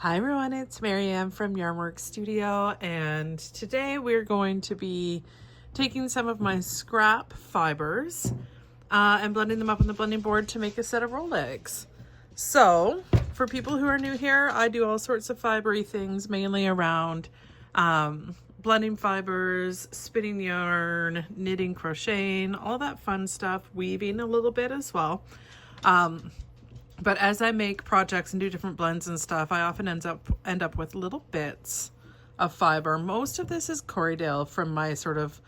Hi everyone, it's Marianne from Yarnworks Studio, and today we're going to be taking some of my scrap fibers and blending them up on the blending board to make a set of rollags. So for people who are new here, I do all sorts of fibery things, mainly around blending fibers, spinning yarn, knitting, crocheting, all that fun stuff, weaving a little bit as well. But as I make projects and do different blends and stuff, I often end up with little bits of fiber. Most of this is corriedale from my sort of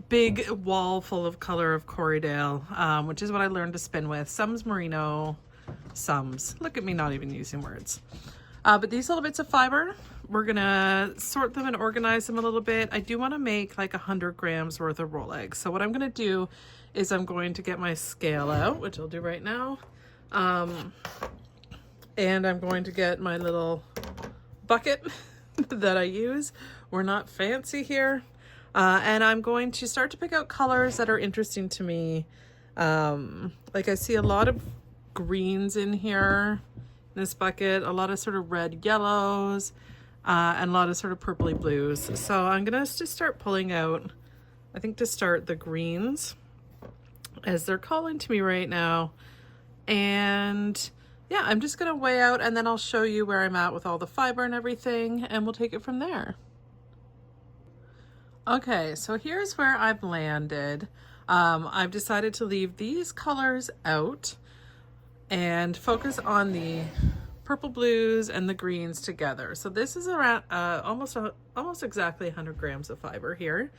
big wall full of color of corriedale, which is what I learned to spin with. Some's merino, some's, look at me not even using words. But these little bits of fiber, we're gonna sort them and organize them a little bit. I do wanna make like 100 grams worth of rollags. So what I'm gonna do is I'm going to get my scale out, which I'll do right now. And I'm going to get my little bucket that I use. We're not fancy here. And I'm going to start to pick out colors that are interesting to me. Like I see a lot of greens in here in this bucket, a lot of sort of red yellows, and a lot of sort of purpley blues. So I'm gonna just start pulling out, I think to start the greens as they're calling to me right now. And yeah, I'm just gonna weigh out and then I'll show you where I'm at with all the fiber and everything, and we'll take it from there. Okay, so here's where I've landed. I've decided to leave these colors out and focus on the purple blues and the greens together. So this is around almost exactly 100 grams of fiber here,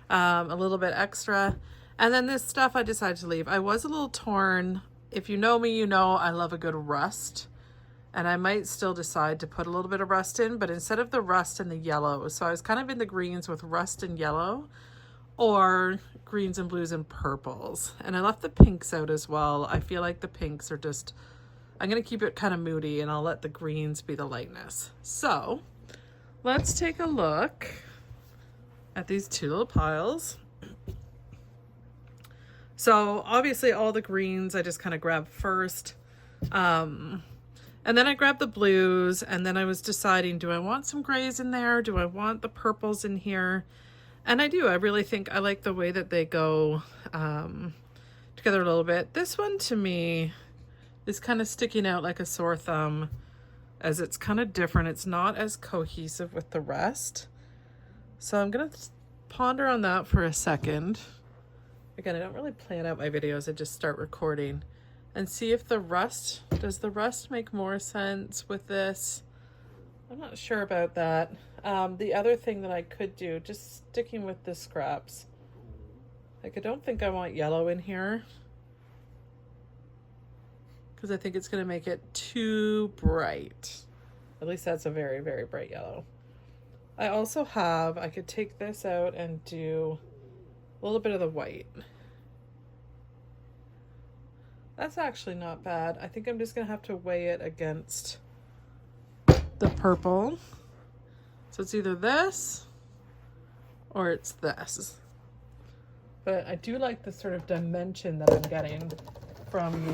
a little bit extra. And then this stuff I decided to leave. I was a little torn. If you know me, you know I love a good rust, and I might still decide to put a little bit of rust in, but instead of the rust and the yellow, so I was kind of in the greens with rust and yellow, or greens and blues and purples. And I left the pinks out as well. I feel like the pinks are just, I'm gonna keep it kind of moody and I'll let the greens be the lightness. So let's take a look at these two little piles. So obviously all the greens I just kind of grabbed first. And then I grabbed the blues, and then I was deciding, do I want some grays in there? Do I want the purples in here? And I do. I really think I like the way that they go together a little bit. This one to me is kind of sticking out like a sore thumb, as it's kind of different. It's not as cohesive with the rest. So I'm going to ponder on that for a second. Again, I don't really plan out my videos. I just start recording and see if does the rust make more sense with this? I'm not sure about that. The other thing that I could do, just sticking with the scraps, like I don't think I want yellow in here because I think it's going to make it too bright. At least that's a very, very bright yellow. I also have, I could take this out and do a little bit of the white. That's actually not bad. I think I'm just gonna have to weigh it against the purple. So it's either this or it's this. But I do like the sort of dimension that I'm getting from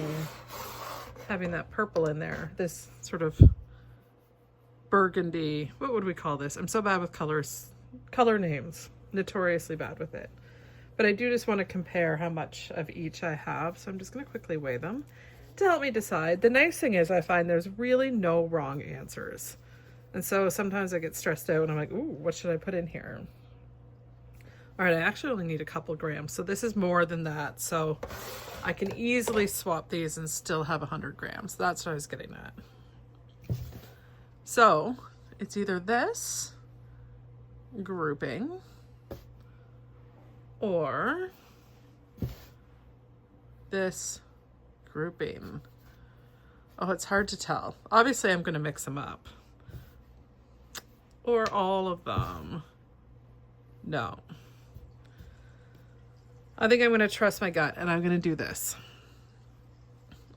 having that purple in there. This sort of burgundy, what would we call this? I'm so bad with color names, notoriously bad with it. But I do just want to compare how much of each I have. So I'm just going to quickly weigh them to help me decide. The nice thing is I find there's really no wrong answers. And so sometimes I get stressed out and I'm like, ooh, what should I put in here? All right, I actually only need a couple grams. So this is more than that. So I can easily swap these and still have 100 grams. That's what I was getting at. So it's either this grouping or this grouping. Oh, it's hard to tell. Obviously, I'm going to mix them up. Or all of them. No. I think I'm going to trust my gut, and I'm going to do this.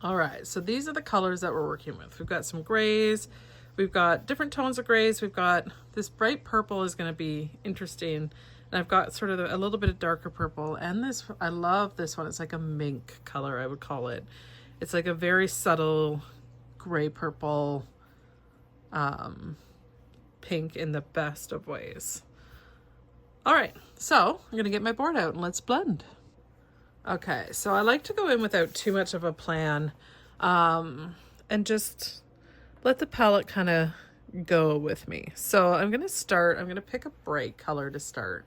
All right, so these are the colors that we're working with. We've got some grays. We've got different tones of grays. We've got this bright purple is going to be interesting. And I've got sort of a little bit of darker purple, and this, I love this one. It's like a mink color, I would call it. It's like a very subtle gray purple. pink in the best of ways. All right, so I'm gonna get my board out and let's blend. Okay, so I like to go in without too much of a plan, and just let the palette kind of go with me. So I'm gonna pick a bright color to start.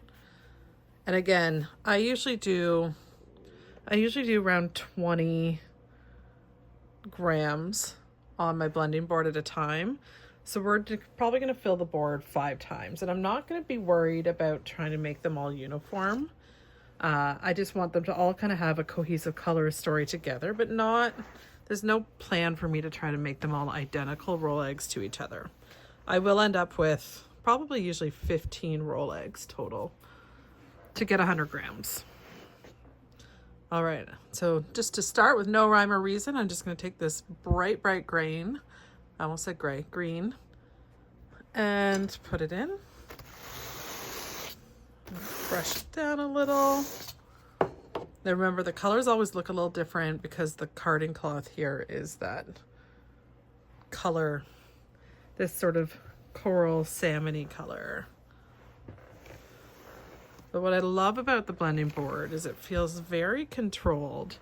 And again, I usually do around 20 grams on my blending board at a time. So we're probably going to fill the board 5 times, and I'm not going to be worried about trying to make them all uniform. I just want them to all kind of have a cohesive color story together, but there's no plan for me to try to make them all identical rollags to each other. I will end up with probably usually 15 rollags total to get 100 grams. All right, so just to start with no rhyme or reason, I'm just going to take this bright green, I almost said gray, green, and put it in. Brush it down a little. Now remember, the colors always look a little different because the carding cloth here is that color, this sort of coral salmon-y color. But what I love about the blending board is it feels very controlled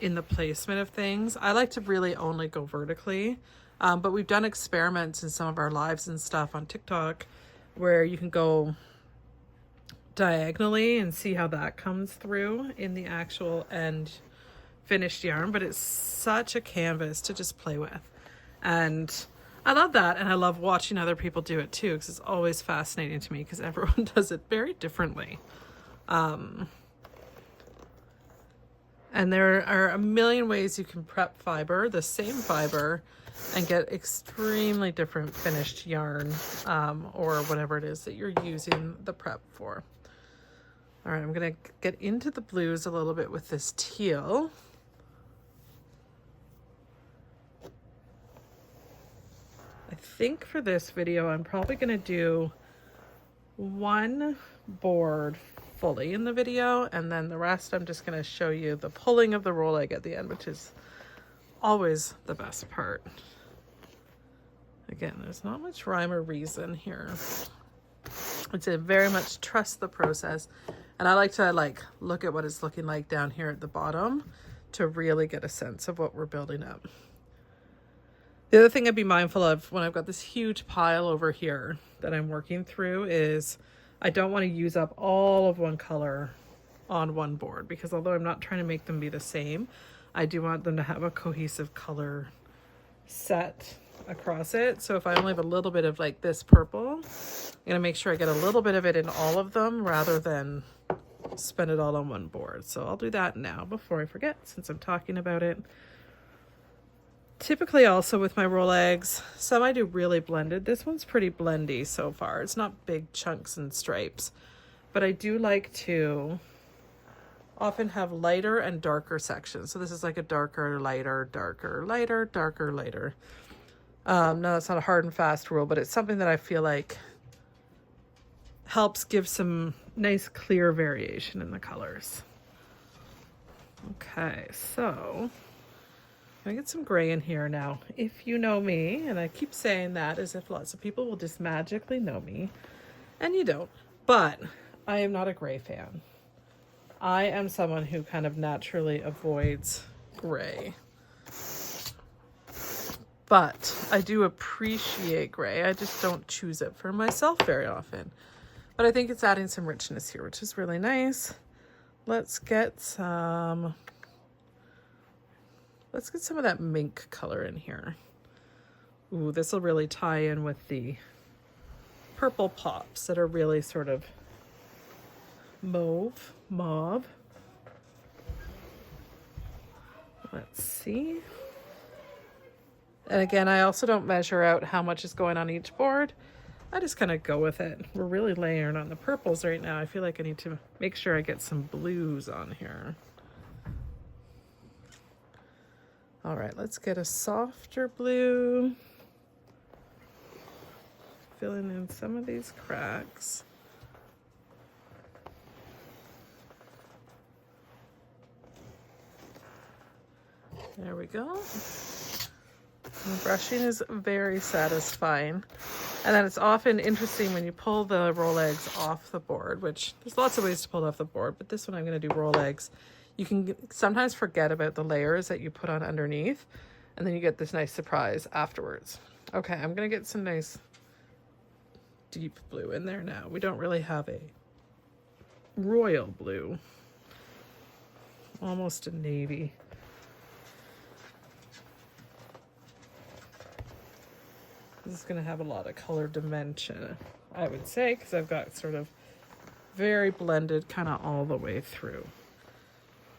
in the placement of things. I like to really only go vertically, but we've done experiments in some of our lives and stuff on TikTok where you can go diagonally and see how that comes through in the actual end finished yarn. But it's such a canvas to just play with. And I love that, and I love watching other people do it too, because it's always fascinating to me because everyone does it very differently. And there are a million ways you can prep fiber, the same fiber, and get extremely different finished yarn, or whatever it is that you're using the prep for. All right, I'm gonna get into the blues a little bit with this teal. I think for this video, I'm probably going to do one board fully in the video, and then the rest I'm just going to show you the pulling of the rollag at the end, which is always the best part. Again, there's not much rhyme or reason here. It's a very much trust the process, and I like to look at what it's looking like down here at the bottom to really get a sense of what we're building up. The other thing I'd be mindful of when I've got this huge pile over here that I'm working through is I don't want to use up all of one color on one board, because although I'm not trying to make them be the same, I do want them to have a cohesive color set across it. So if I only have a little bit of like this purple, I'm going to make sure I get a little bit of it in all of them rather than spend it all on one board. So I'll do that now before I forget, since I'm talking about it. Typically also with my rollags, some I do really blended. This one's pretty blendy so far. It's not big chunks and stripes, but I do like to often have lighter and darker sections. So this is like a darker, lighter, darker, lighter, darker, lighter. No, that's not a hard and fast rule, but it's something that I feel like helps give some nice clear variation in the colors. Okay, so I get some gray in here now. If you know me, and I keep saying that as if lots of people will just magically know me, and you don't, but I am not a gray fan. I am someone who kind of naturally avoids gray. But I do appreciate gray. I just don't choose it for myself very often. But I think it's adding some richness here, which is really nice. Let's get some of that mink color in here. Ooh, this will really tie in with the purple pops that are really sort of mauve. Let's see. And again, I also don't measure out how much is going on each board. I just kind of go with it. We're really layering on the purples right now. I feel like I need to make sure I get some blues on here. All right, let's get a softer blue. Filling in some of these cracks. There we go. And brushing is very satisfying. And then it's often interesting when you pull the rollags off the board, which there's lots of ways to pull it off the board, but this one I'm going to do rollags. You can sometimes forget about the layers that you put on underneath, and then you get this nice surprise afterwards. Okay, I'm going to get some nice deep blue in there now. We don't really have a royal blue, almost a navy. This is going to have a lot of color dimension, I would say, because I've got sort of very blended kind of all the way through.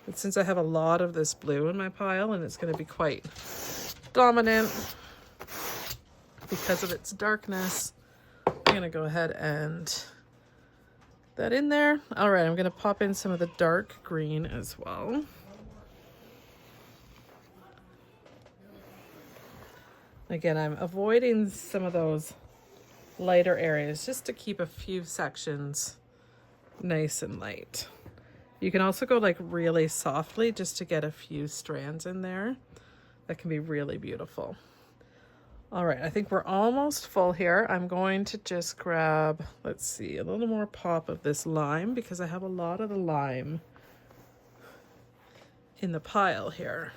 But since I have a lot of this blue in my pile and it's going to be quite dominant because of its darkness, I'm going to go ahead and put that in there. All right, I'm going to pop in some of the dark green as well. Again, I'm avoiding some of those lighter areas just to keep a few sections nice and light. You can also go like really softly just to get a few strands in there. That can be really beautiful. All right, I think we're almost full here. I'm going to just grab, let's see, a little more pop of this lime because I have a lot of the lime in the pile here.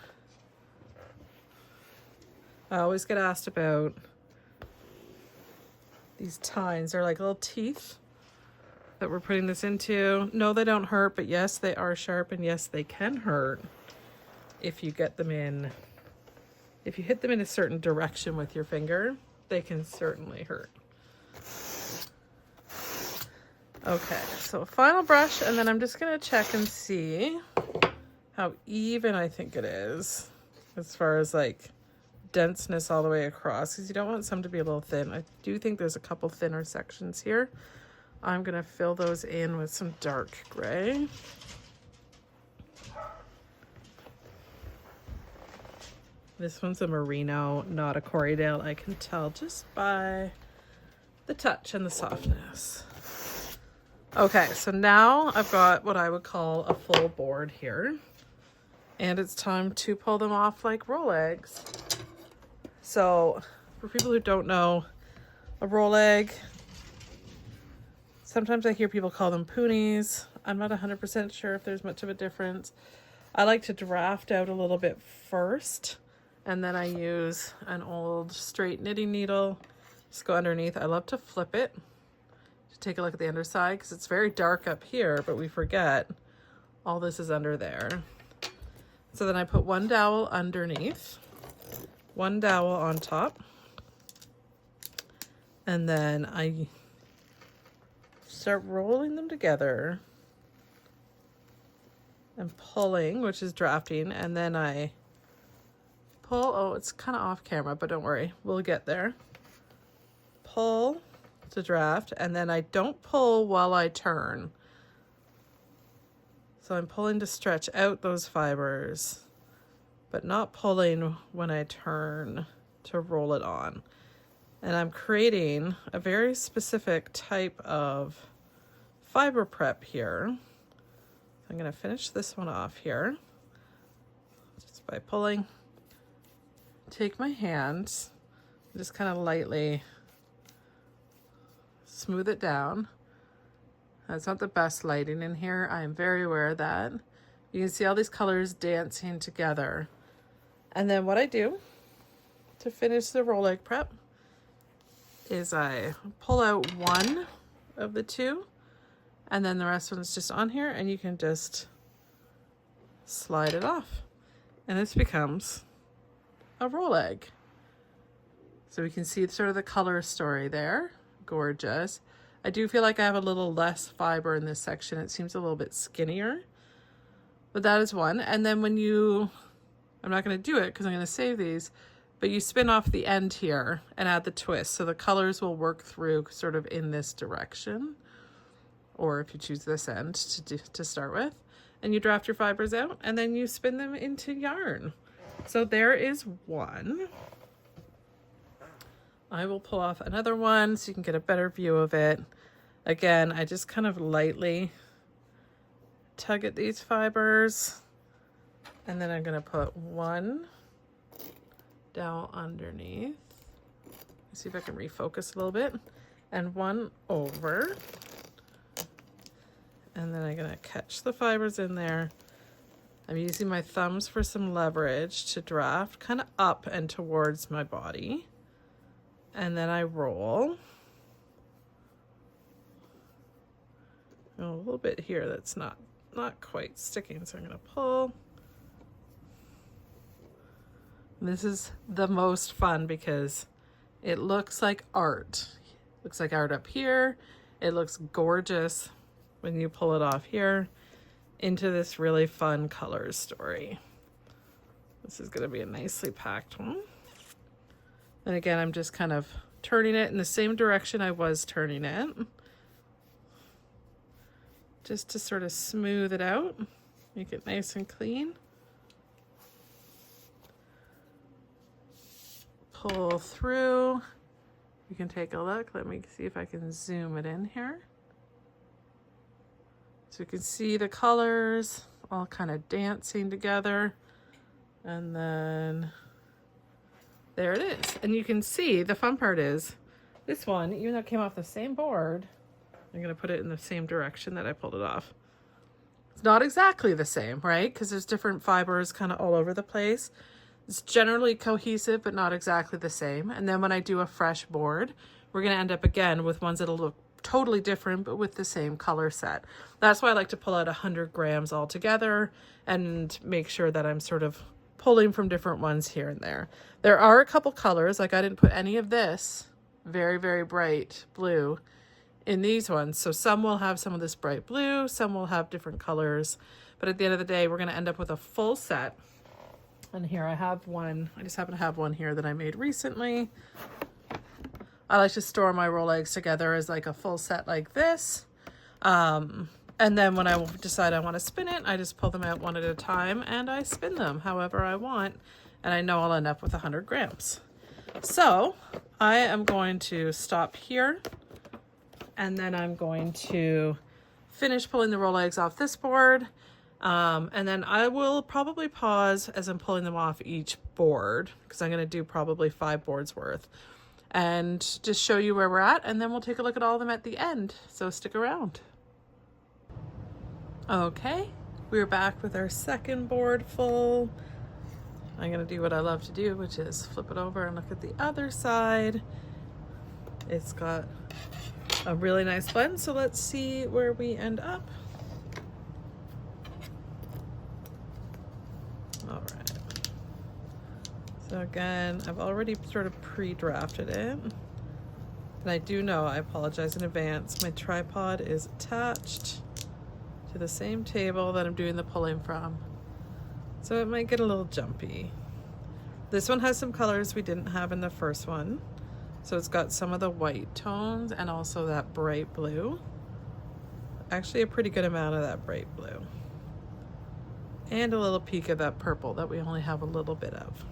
I always get asked about these tines. They're like little teeth that we're putting this into. No, they don't hurt, but yes, they are sharp, and yes, they can hurt if you get them in. If you hit them in a certain direction with your finger, they can certainly hurt. Okay, so a final brush, and then I'm just gonna check and see how even I think it is as far as like denseness all the way across, because you don't want some to be a little thin. I do think there's a couple thinner sections here. I'm gonna fill those in with some dark gray. This one's a merino, not a corriedale. I can tell just by the touch and the softness. Okay, so now I've got what I would call a full board here, and it's time to pull them off like rollags. So for people who don't know, a rollag, sometimes I hear people call them poonies. I'm not 100% sure if there's much of a difference. I like to draft out a little bit first, and then I use an old straight knitting needle, just go underneath. I love to flip it to take a look at the underside because it's very dark up here, but we forget all this is under there. So then I put one dowel underneath, one dowel on top, and then I start rolling them together and pulling, which is drafting, and then I pull. Oh, it's kind of off camera, but don't worry, we'll get there. Pull to draft, and then I don't pull while I turn. So I'm pulling to stretch out those fibers, but not pulling when I turn to roll it on. And I'm creating a very specific type of fiber prep here. I'm going to finish this one off here just by pulling. Take my hands, just kind of lightly smooth it down. That's not the best lighting in here. I am very aware of that. You can see all these colors dancing together. And then what I do to finish the rollag prep is I pull out one of the two, and then the rest of it's just on here, and you can just slide it off. And this becomes a rollag. So we can see sort of the color story there. Gorgeous. I do feel like I have a little less fiber in this section. It seems a little bit skinnier, but that is one. And then when you, I'm not going to do it because I'm going to save these, but you spin off the end here and add the twist. So the colors will work through sort of in this direction, or if you choose this end to start with, and you draft your fibers out and then you spin them into yarn. So there is one. I will pull off another one so you can get a better view of it. Again, I just kind of lightly tug at these fibers, and then I'm going to put one down underneath. Let's see if I can refocus a little bit. And one over. And then I'm gonna catch the fibers in there. I'm using my thumbs for some leverage to draft kind of up and towards my body. And then I roll. A little bit here that's not quite sticking, so I'm gonna pull. And this is the most fun because it looks like art. Looks like art up here. It looks gorgeous when you pull it off here into this really fun colors story. This is gonna be a nicely packed one. And again, I'm just kind of turning it in the same direction I was turning it, just to sort of smooth it out, make it nice and clean. Pull through. You can take a look. Let me see if I can zoom it in here. So you can see the colors all kind of dancing together. And then there it is. And you can see the fun part is this one, even though it came off the same board, I'm going to put it in the same direction that I pulled it off. It's not exactly the same, right? Because there's different fibers kind of all over the place. It's generally cohesive, but not exactly the same. And then when I do a fresh board, we're going to end up again with ones that'll look totally different, but with the same color set. That's why I like to pull out 100 grams all together and make sure that I'm sort of pulling from different ones here and there. There are a couple colors, like I didn't put any of this very, very bright blue in these ones. So some will have some of this bright blue, some will have different colors. But at the end of the day, we're going to end up with a full set. And here I have one. I just happen to have one here that I made recently. I like to store my rollags together as like a full set like this. And then when I decide I want to spin it, I just pull them out one at a time and I spin them however I want. And I know I'll end up with 100 grams. So I am going to stop here. And then I'm going to finish pulling the rollags off this board. And then I will probably pause as I'm pulling them off each board because I'm going to do probably 5 boards worth and just show you where we're at. And then we'll take a look at all of them at the end. So stick around. Okay, we're back with our second board full. I'm going to do what I love to do, which is flip it over and look at the other side. It's got a really nice blend. So let's see where we end up. All right. So again, I've already sort of pre-drafted it. And I do know, I apologize in advance, my tripod is attached to the same table that I'm doing the pulling from. So it might get a little jumpy. This one has some colors we didn't have in the first one. So it's got some of the white tones and also that bright blue. Actually a pretty good amount of that bright blue. And a little peek of that purple that we only have a little bit of.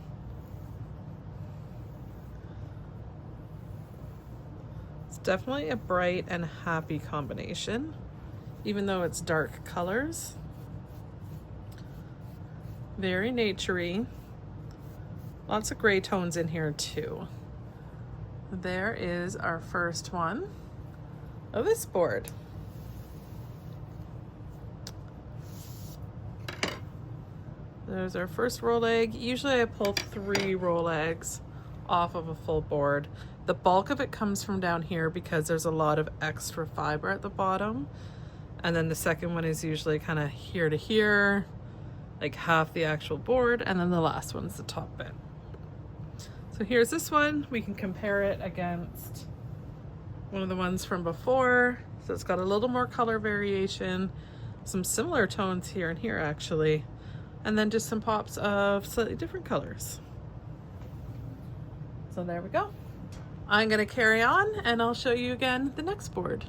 It's definitely a bright and happy combination, even though it's dark colors. Very naturey. Lots of gray tones in here too. There is our first one of this board. There's our first rollag. Usually I pull 3 rollags off of a full board. The bulk of it comes from down here because there's a lot of extra fiber at the bottom. And then the second one is usually kind of here to here, like half the actual board. And then the last one's the top bit. So here's this one. We can compare it against one of the ones from before. So it's got a little more color variation, some similar tones here and here actually, and then just some pops of slightly different colors. So there we go. I'm gonna carry on and I'll show you again the next board.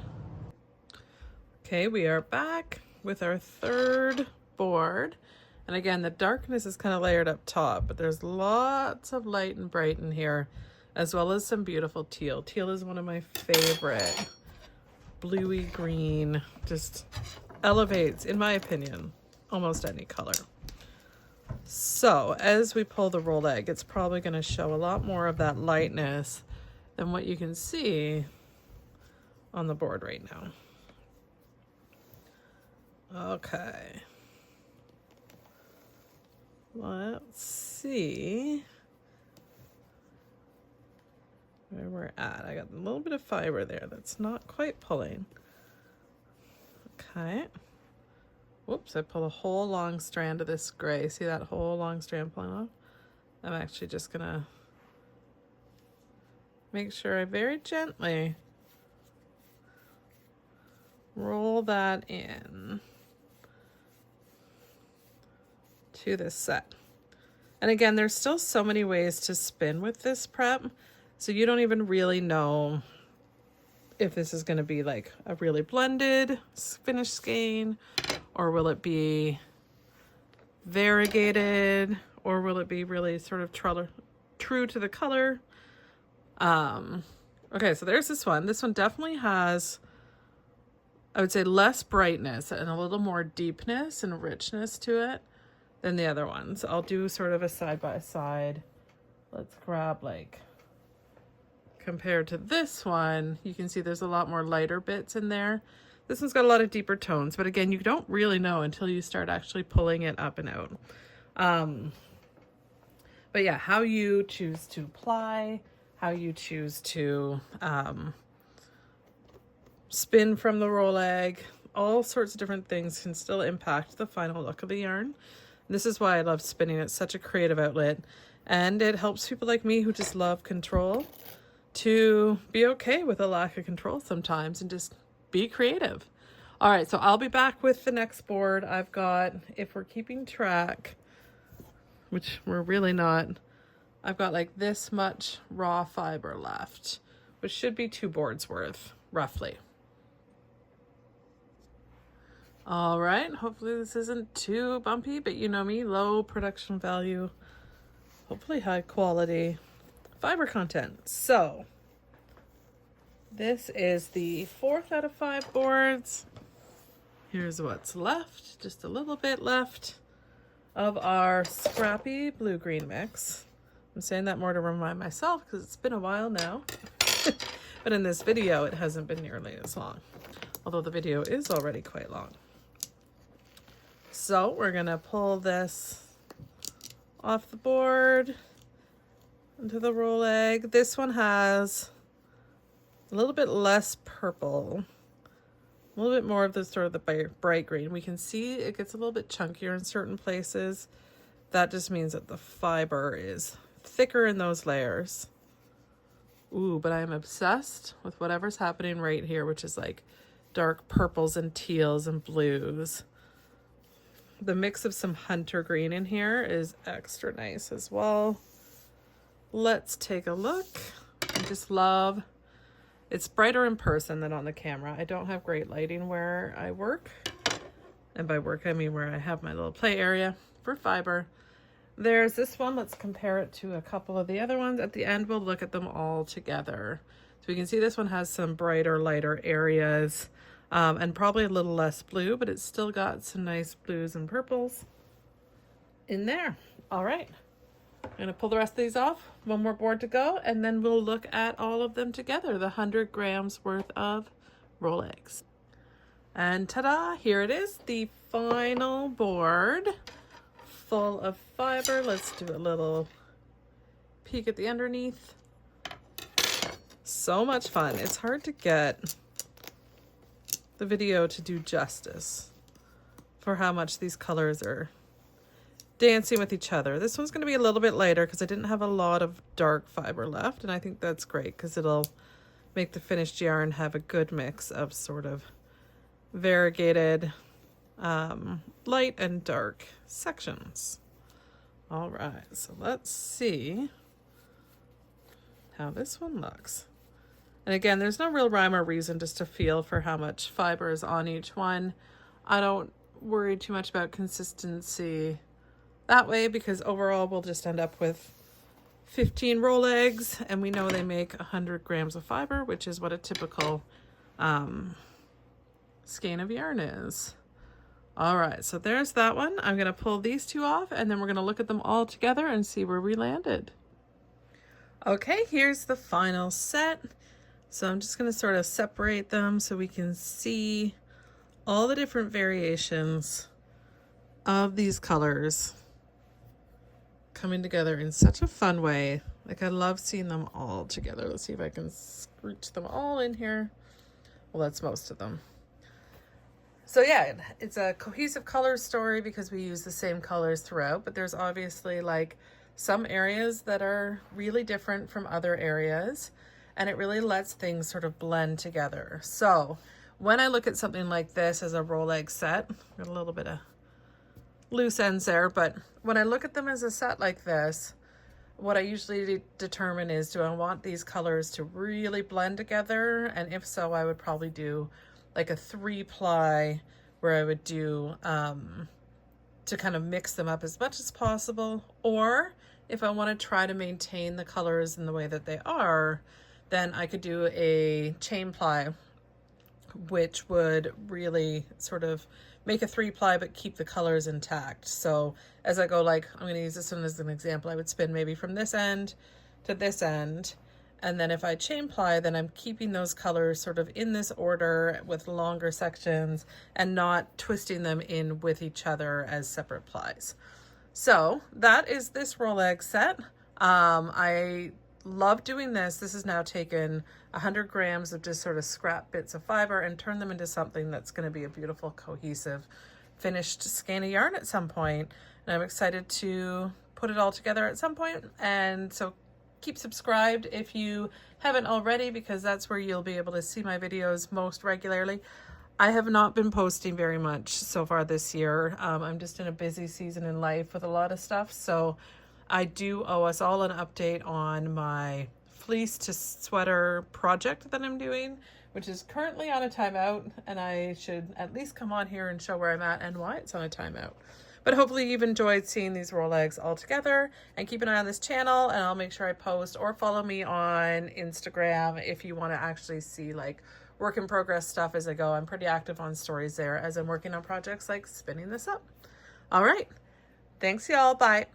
Okay, we are back with our third board. And again, the darkness is kind of layered up top, but there's lots of light and bright in here, as well as some beautiful teal. Teal is one of my favorite. Bluey green, just elevates, in my opinion, almost any color. So as we pull the rolag, it's probably going to show a lot more of that lightness than what you can see on the board right now. Okay. Let's see where we're at. I got a little bit of fiber there that's not quite pulling. Okay. Whoops, I pulled a whole long strand of this gray. See that whole long strand pulling off? I'm actually just gonna make sure I very gently roll that in to this set. And again, there's still so many ways to spin with this prep, so you don't even really know if this is going to be like a really blended finish skein, or will it be variegated, or will it be really sort of true to the color. Okay, so there's this one. This one definitely has, I would say, less brightness and a little more deepness and richness to it than the other ones. I'll do sort of a side by side. Let's grab, like, compared to this one, you can see there's a lot more lighter bits in there. This one's got a lot of deeper tones, but again, you don't really know until you start actually pulling it up and out. But yeah, how you choose to apply, how you choose to spin from the rolag, all sorts of different things can still impact the final look of the yarn. And this is why I love spinning. It's such a creative outlet, and it helps people like me who just love control to be okay with a lack of control sometimes and just be creative. All right, so I'll be back with the next board. I've got, if we're keeping track, which we're really not, I've got like this much raw fiber left, which should be 2 boards worth, roughly. All right, hopefully this isn't too bumpy, but you know me, low production value, hopefully high quality fiber content. So this is the 4th out of 5 boards. Here's what's left, just a little bit left of our scrappy blue-green mix. I'm saying that more to remind myself because it's been a while now. But in this video, it hasn't been nearly as long, although the video is already quite long. So we're gonna pull this off the board into the rolag. This one has a little bit less purple, a little bit more of the sort of the bright green. We can see it gets a little bit chunkier in certain places. That just means that the fiber is thicker in those layers. Ooh, but I am obsessed with whatever's happening right here, which is like dark purples and teals and blues. The mix of some hunter green in here is extra nice as well. Let's take a look. I just love, it's brighter in person than on the camera. I don't have great lighting where I work. And by work, I mean where I have my little play area for fiber. There's this one. Let's compare it to a couple of the other ones. At the end, we'll look at them all together. So we can see this one has some brighter, lighter areas. And probably a little less blue, but it's still got some nice blues and purples in there. All right, I'm gonna pull the rest of these off. One more board to go, and then we'll look at all of them together, the 100 grams worth of rollags. And ta-da, here it is, the final board full of fiber. Let's do a little peek at the underneath. So much fun. It's hard to get the video to do justice for how much these colors are dancing with each other. This one's going to be a little bit lighter because I didn't have a lot of dark fiber left, and I think that's great because it'll make the finished yarn have a good mix of sort of variegated light and dark sections. All right, so let's see how this one looks. And again, there's no real rhyme or reason just to feel for how much fiber is on each one. I don't worry too much about consistency that way because overall we'll just end up with 15 rollags, and we know they make 100 grams of fiber, which is what a typical skein of yarn is. All right, so there's that one. I'm gonna pull these two off and then we're gonna look at them all together and see where we landed. Okay, here's the final set. So I'm just gonna sort of separate them so we can see all the different variations of these colors coming together in such a fun way. Like, I love seeing them all together. Let's see if I can scooch them all in here. Well, that's most of them. So yeah, it's a cohesive color story because we use the same colors throughout, but there's obviously like some areas that are really different from other areas, and it really lets things sort of blend together. So when I look at something like this as a rolag set, got a little bit of loose ends there, but when I look at them as a set like this, what I usually determine is, do I want these colors to really blend together? And if so, I would probably do like a 3-ply where I would do to kind of mix them up as much as possible. Or if I want to try to maintain the colors in the way that they are, then I could do a chain ply, which would really sort of make a 3-ply but keep the colors intact. So as I go, like, I'm going to use this one as an example, I would spin maybe from this end to this end, and then if I chain ply, then I'm keeping those colors sort of in this order with longer sections and not twisting them in with each other as separate plies. So that is this rolag set. I love doing this. This has now taken 100 grams of just sort of scrap bits of fiber and turned them into something that's going to be a beautiful, cohesive, finished skein of yarn at some point. And I'm excited to put it all together at some point. And so keep subscribed if you haven't already, because that's where you'll be able to see my videos most regularly. I have not been posting very much so far this year. I'm just in a busy season in life with a lot of stuff. So I do owe us all an update on my fleece to sweater project that I'm doing, which is currently on a timeout, and I should at least come on here and show where I'm at and why it's on a timeout. But hopefully you've enjoyed seeing these rollags all together, and keep an eye on this channel and I'll make sure I post, or follow me on Instagram if you want to actually see like work in progress stuff as I go. I'm pretty active on stories there as I'm working on projects like spinning this up. All right. Thanks y'all. Bye.